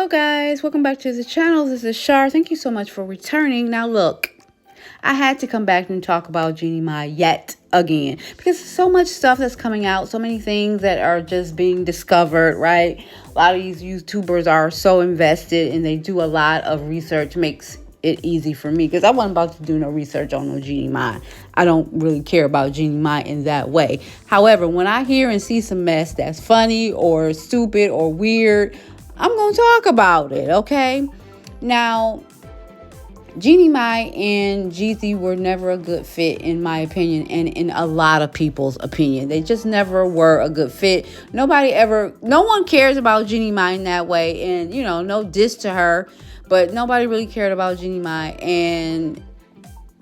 Hello guys, welcome back to the channel. This is Shar. Thank you so much for returning. Now look, I had to come back and talk about Jeannie yet again because so much stuff that's coming out, so many things that are just being discovered, right? A lot of these YouTubers are so invested and they do a lot of research, makes it easy for me because I wasn't about to do no research on no Jeannie. I don't really care about Jeannie in that way. However, when I hear and see some mess that's funny or stupid or weird, I'm going to talk about it, okay? Now, Jeannie and Jeezy were never a good fit, in my opinion, and in a lot of people's opinion. They just never were a good fit. No one cares about Jeannie in that way, and, no diss to her, but nobody really cared about Jeannie and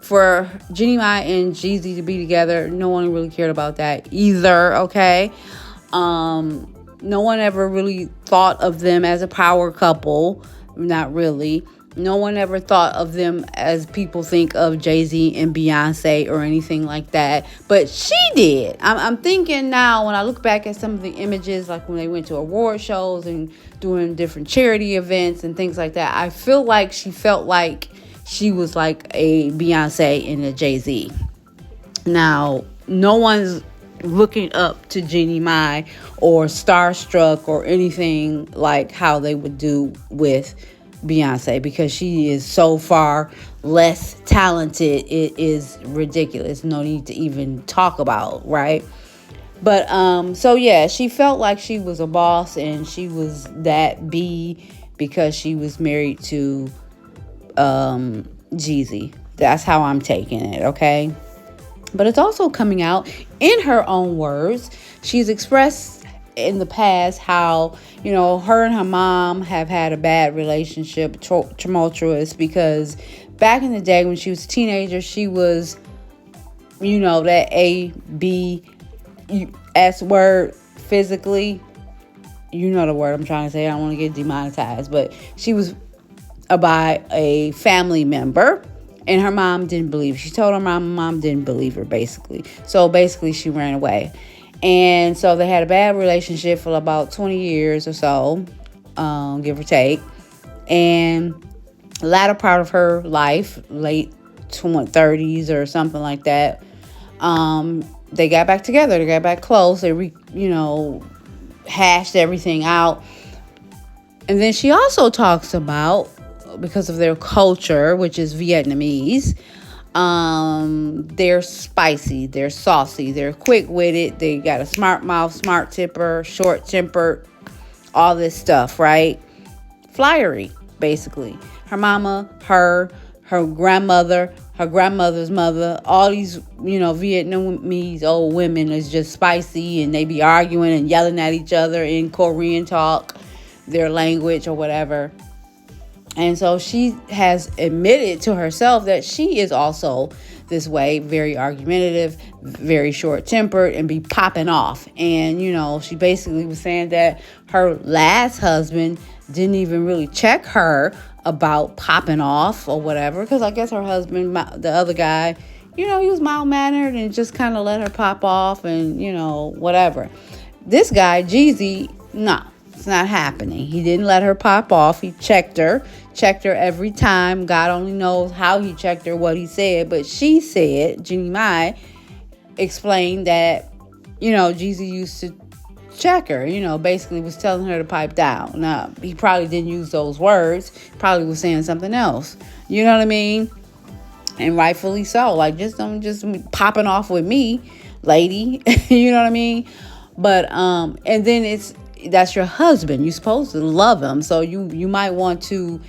for Jeannie and Jeezy to be together, no one really cared about that either, okay? No one ever really thought of them as a power couple. Not really. No one ever thought of them as people think of Jay-Z and Beyonce or anything like that. But she did. I'm thinking now when I look back at some of the images, like when they went to award shows and doing different charity events and things like that, I feel like she felt like she was like a Beyonce and a Jay-Z. Now, no one's looking up to Jeannie or starstruck or anything like how they would do with Beyonce because she is so far less talented. It is ridiculous. No need to even talk about, right? But so yeah, she felt like she was a boss and she was that B because she was married to Jeezy. That's how I'm taking it, okay? But it's also coming out in her own words. She's expressed in the past how, her and her mom have had a bad relationship, tumultuous, because back in the day when she was a teenager, she was, that A, B, S word physically. You know the word I'm trying to say. I don't want to get demonetized. But she was by a family member. And her mom didn't believe her. She told her mom didn't believe her, basically. So basically, she ran away. And so they had a bad relationship for about 20 years or so, give or take. And the latter part of her life, late 30s or something like that, they got back together. They got back close. They, hashed everything out. And then she also talks about, because of their culture, which is Vietnamese, they're spicy, they're saucy, they're quick-witted, they got a smart mouth, smart temper, short-tempered, all this stuff, right? Flyery, basically. Her mama, her grandmother, her grandmother's mother, all these, Vietnamese old women is just spicy, and they be arguing and yelling at each other in Korean talk, their language or whatever. And so she has admitted to herself that she is also this way, very argumentative, very short-tempered, and be popping off. And, she basically was saying that her last husband didn't even really check her about popping off or whatever. Because I guess her husband, the other guy, he was mild-mannered and just kind of let her pop off and, whatever. This guy, Jeezy, no. It's not happening. He didn't let her pop off. He checked her every time. God only knows how he checked her, what he said. But she said, Jeannie explained that, Jeezy used to check her, basically was telling her to pipe down. Now, he probably didn't use those words. Probably was saying something else. You know what I mean? And rightfully so. Like, just don't just popping off with me, lady. You know what I mean? But, and then that's your husband. You're supposed to love him. So you might want to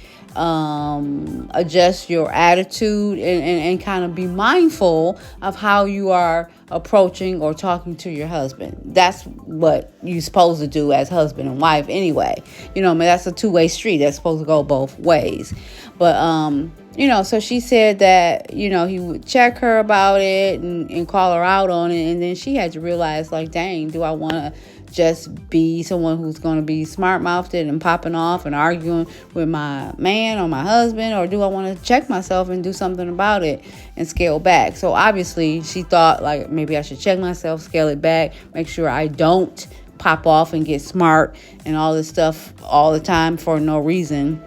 adjust your attitude and kind of be mindful of how you are approaching or talking to your husband. That's what you're supposed to do as husband and wife anyway. That's a two-way street. That's supposed to go both ways. But, so she said that, he would check her about it and call her out on it. And then she had to realize, like, dang, do I want to just be someone who's going to be smart-mouthed and popping off and arguing with my man or my husband, or do I want to check myself and do something about it and scale back? So obviously she thought, like, maybe I should check myself, scale it back, make sure I don't pop off and get smart and all this stuff all the time for no reason,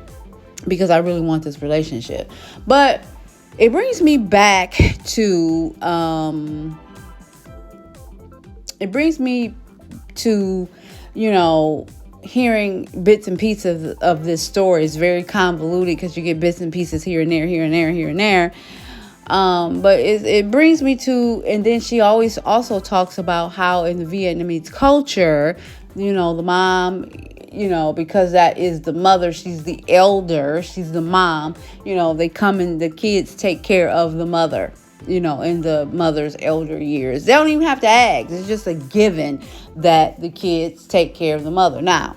because I really want this relationship. But it brings me back to hearing bits and pieces of this story. Is very convoluted because you get bits and pieces here and there, here and there, here and there. But it brings me to, and then she always also talks about how in the Vietnamese culture, the mom, because that is the mother, she's the elder, she's the mom, they come and the kids take care of the mother, in the mother's elder years. They don't even have to ask. It's just a given that the kids take care of the mother. Now,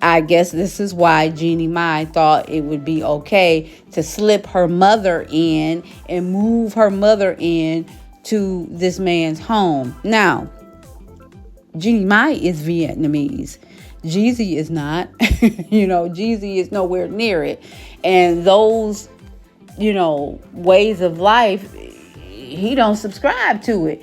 I guess this is why Jeannie Mai thought it would be okay to slip her mother in and move her mother in to this man's home. Now, Jeannie Mai is Vietnamese. Jeezy is not. Jeezy is nowhere near it. And those, ways of life, he don't subscribe to it.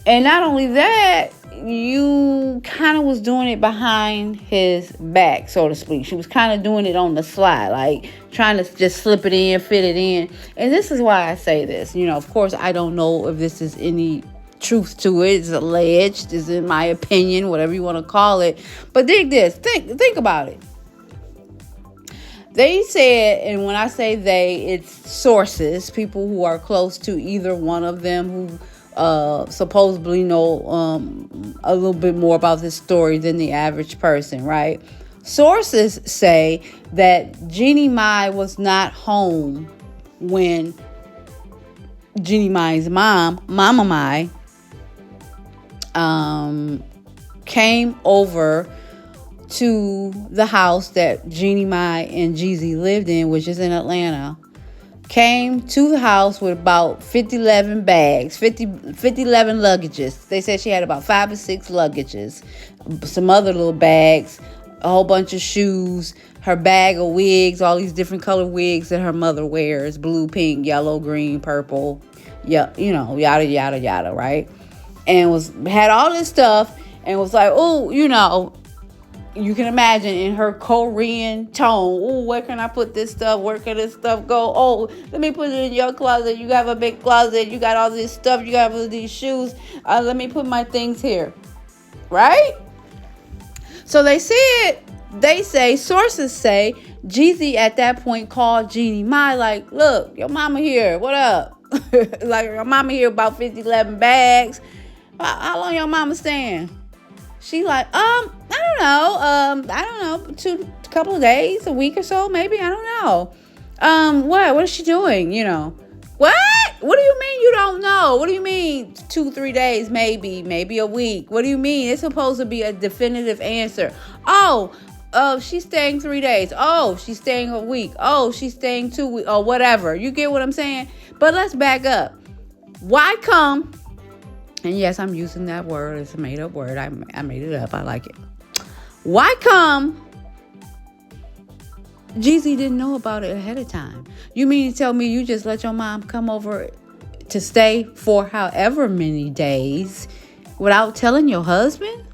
And not only that, you kind of was doing it behind his back, so to speak. She was kind of doing it on the slide, like trying to just slip it in, fit it in. And this is why I say this. Of course, I don't know if this is any truth to it. It's alleged, is in my opinion, whatever you want to call it. But dig this. Think about it. They said, and when I say they, it's sources, people who are close to either one of them who supposedly know a little bit more about this story than the average person, right? Sources say that Jeannie Mai was not home when Jeannie Mai's mom, Mama Mai, came over to the house that Jeannie Mai and Jeezy lived in, which is in Atlanta. Came to the house with about 11 bags, 11 luggages. They said she had about 5 or 6 luggages, some other little bags, a whole bunch of shoes, her bag of wigs, all these different color wigs that her mother wears, blue, pink, yellow, green, purple, yada, yada, yada, right? And had all this stuff and was like, oh, you can imagine in her Korean tone, oh, where can I put this stuff? Where can this stuff go? Oh, let me put it in your closet. You have a big closet. You got all this stuff. You got all these shoes. Let me put my things here. Right? So sources say, Jeezy at that point called Jeannie Mai like, look, your mama here. What up? Like, your mama here about 11 bags. How long your mama staying? She like, I don't know, couple of days, a week or so, maybe, I don't know. What is she doing, What do you mean you don't know? What do you mean 2-3 days, maybe a week? What do you mean? It's supposed to be a definitive answer. Oh, she's staying 3 days. Oh, she's staying a week. Oh, she's staying 2 weeks, or whatever. You get what I'm saying? But let's back up. Why come? And yes, I'm using that word. It's a made-up word. I made it up. I like it. Why come Jeezy didn't know about it ahead of time? You mean to tell me you just let your mom come over to stay for however many days without telling your husband?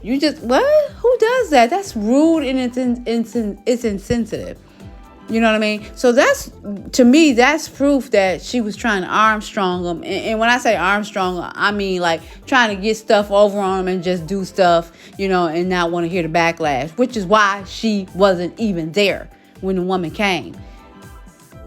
You just, what? Who does that? That's rude and it's insensitive. You know what I mean? So to me, that's proof that she was trying to Armstrong him. And when I say Armstrong, I mean like trying to get stuff over on him and just do stuff, and not want to hear the backlash, which is why she wasn't even there when the woman came.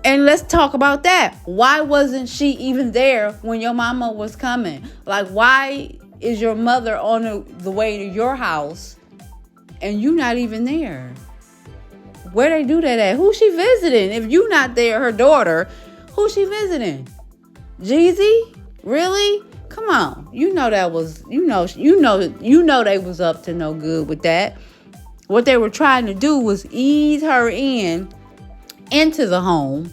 And let's talk about that. Why wasn't she even there when your mama was coming? Like, why is your mother on the way to your house and you not even there? Where they do that at? Who she visiting? If you not there, her daughter, who she visiting? Jeezy? Really? Come on. That was, they was up to no good with that. What they were trying to do was ease her into the home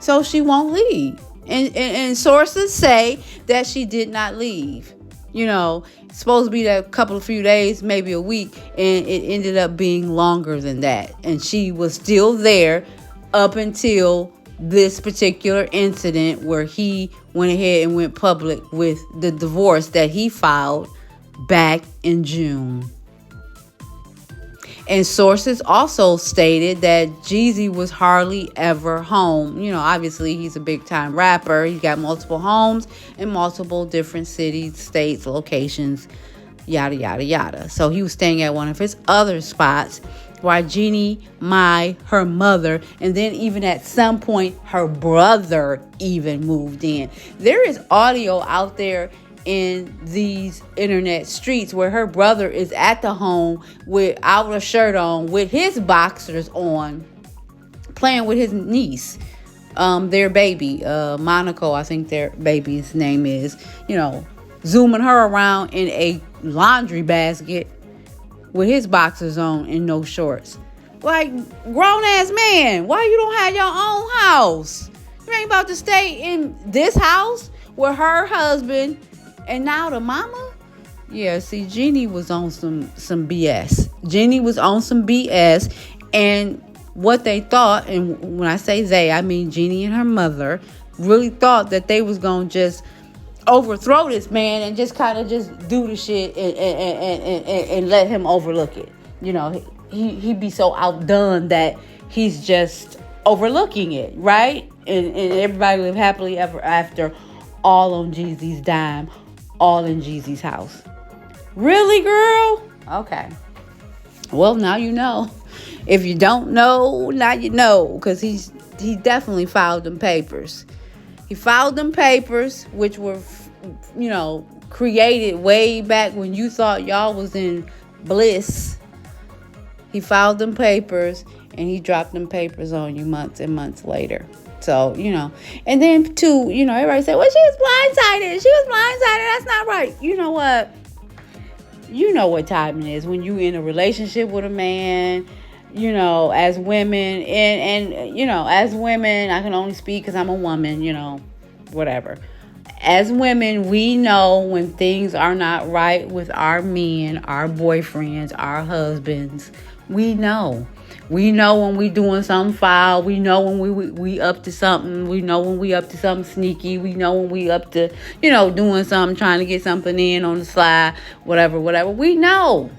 so she won't leave. And sources say that she did not leave. It's supposed to be that few days, maybe a week, and it ended up being longer than that. And she was still there up until this particular incident where he went ahead and went public with the divorce that he filed back in June. And sources also stated that Jeezy was hardly ever home. Obviously he's a big time rapper. He's got multiple homes in multiple different cities, states, locations, yada, yada, yada. So he was staying at one of his other spots while Jeanie, her mother, and then even at some point her brother even moved in. There is audio out there in these internet streets where her brother is at the home without a shirt on, with his boxers on, playing with his niece, their baby, Monaco, I think their baby's name is, zooming her around in a laundry basket with his boxers on and no shorts. Like, grown ass man, why you don't have your own house? You ain't about to stay in this house with her husband and now the mama? Yeah, see, Jeanie was on some BS. Jeanie was on some BS. And what they thought, and when I say they, I mean Jeanie and her mother, really thought that they was going to just overthrow this man and just kind of just do the shit and let him overlook it. He'd be so outdone that he's just overlooking it, right? And everybody live happily ever after, all on Jeezy's dime, all in Jeezy's house. Really, girl? Okay. Well, now you know. If you don't know, now you know, because he definitely filed them papers. He filed them papers, which were, created way back when you thought y'all was in bliss. He filed them papers, and he dropped them papers on you months and months later. So, and then too, everybody say, well, she was blindsided. She was blindsided. That's not right. You know what? You know what time it is when you in a relationship with a man, as women, and as women, I can only speak because I'm a woman, whatever. As women, we know when things are not right with our men, our boyfriends, our husbands. We know. We know when we doing something foul. We know when we up to something. We know when we up to something sneaky. We know when we up to, doing something, trying to get something in on the slide, whatever. We know.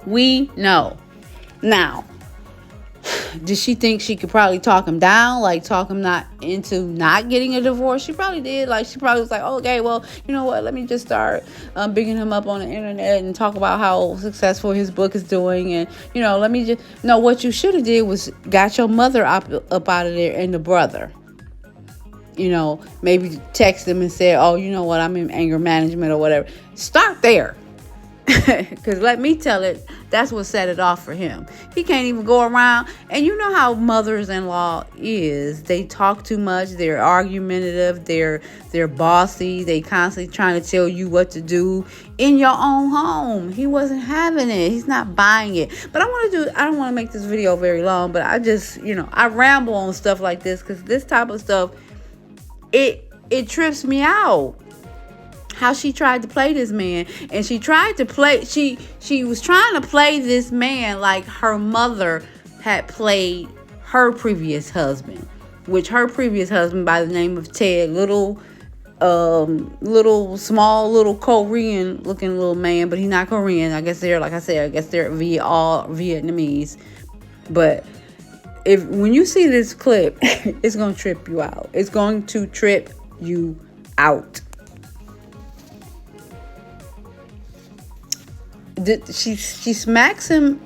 We know. Now, did she think she could probably talk him down, like talk him not into not getting a divorce? She probably did. Like, she probably was like, okay, well, you know what? Let me just start bigging him up on the internet and talk about how successful his book is doing. And, let me just... No, what you should have did was got your mother up out of there and the brother. Maybe text them and say, oh, you know what? I'm in anger management or whatever. Start there. Because let me tell it, that's what set it off for him. He can't even go around. And you know how mothers-in-law is. They talk too much. They're argumentative. They're bossy. They constantly trying to tell you what to do in your own home. He wasn't having it. He's not buying it. But I don't want to make this video very long, but I just, I ramble on stuff like this because this type of stuff, it trips me out. How she tried to play this man, and she was trying to play this man like her mother had played her previous husband, which her previous husband by the name of Ted, little small little Korean looking little man, but he's not Korean. I guess they're, like I said, all Vietnamese. But when you see this clip, it's gonna trip you out. It's going to trip you out. She smacks him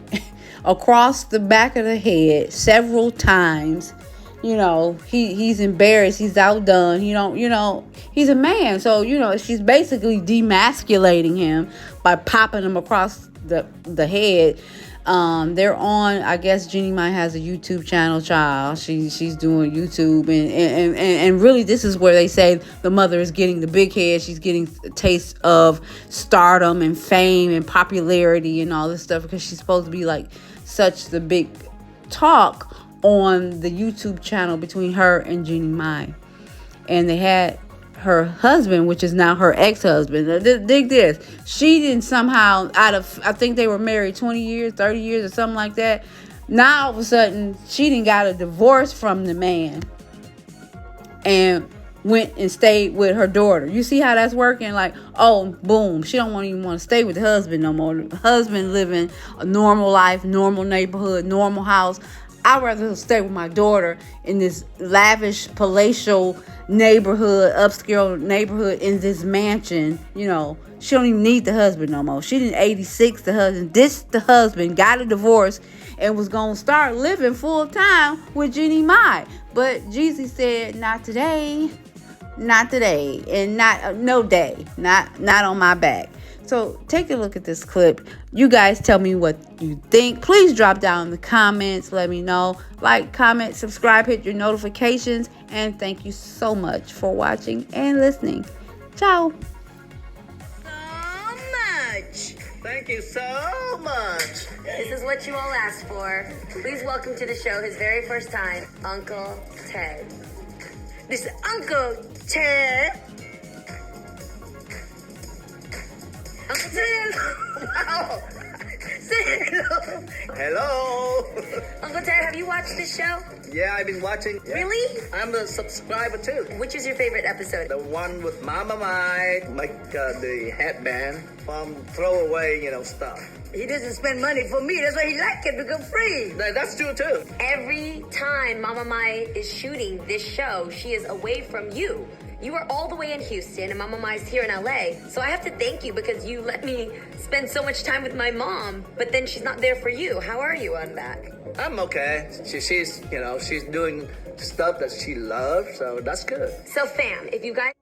across the back of the head several times. He's embarrassed. He's outdone. He's a man. So, she's basically demasculating him by popping him across the head. They're on, I guess Jeanie might has a YouTube channel, child. She's doing YouTube, and really this is where they say the mother is getting the big head. She's getting a taste of stardom and fame and popularity and all this stuff because she's supposed to be like such the big talk on the YouTube channel between her and Jeanie Mai. And they had her husband, which is now her ex-husband. Dig this. She didn't somehow, I think they were married 20 years, 30 years or something like that. Now all of a sudden, she didn't got a divorce from the man. And went and stayed with her daughter. You see how that's working? Like, oh, boom, she don't even want to stay with the husband no more. The husband living a normal life, normal neighborhood, normal house. I'd rather stay with my daughter in this lavish, palatial neighborhood, upscale neighborhood, in this mansion. You know, she don't even need the husband no more. She didn't 86 the husband. The husband, got a divorce and was going to start living full time with Jeannie Mai. But Jeezy said, not today, and no day, not on my back. So take a look at this clip. You guys tell me what you think. Please drop down in the comments. Let me know. Like, comment, subscribe, hit your notifications. And thank you so much for watching and listening. Ciao. So much. Thank you so much. This is what you all asked for. Please welcome to the show his very first time, Uncle Ted. This is Uncle Ted. Uncle Ted. Wow. Say hello. Hello. Uncle Ted, have you watched this show? Yeah, I've been watching. Yeah. Really? I'm a subscriber too. Which is your favorite episode? The one with Mama Mai, like the headband from throwaway, stuff. He doesn't spend money for me. That's why he likes it, because free. That's true too. Every time Mama Mai is shooting this show, she is away from you. You are all the way in Houston, and Mama Mai's here in LA. So I have to thank you because you let me spend so much time with my mom, but then she's not there for you. How are you on that? I'm okay. She's doing stuff that she loves, so that's good. So fam, if you guys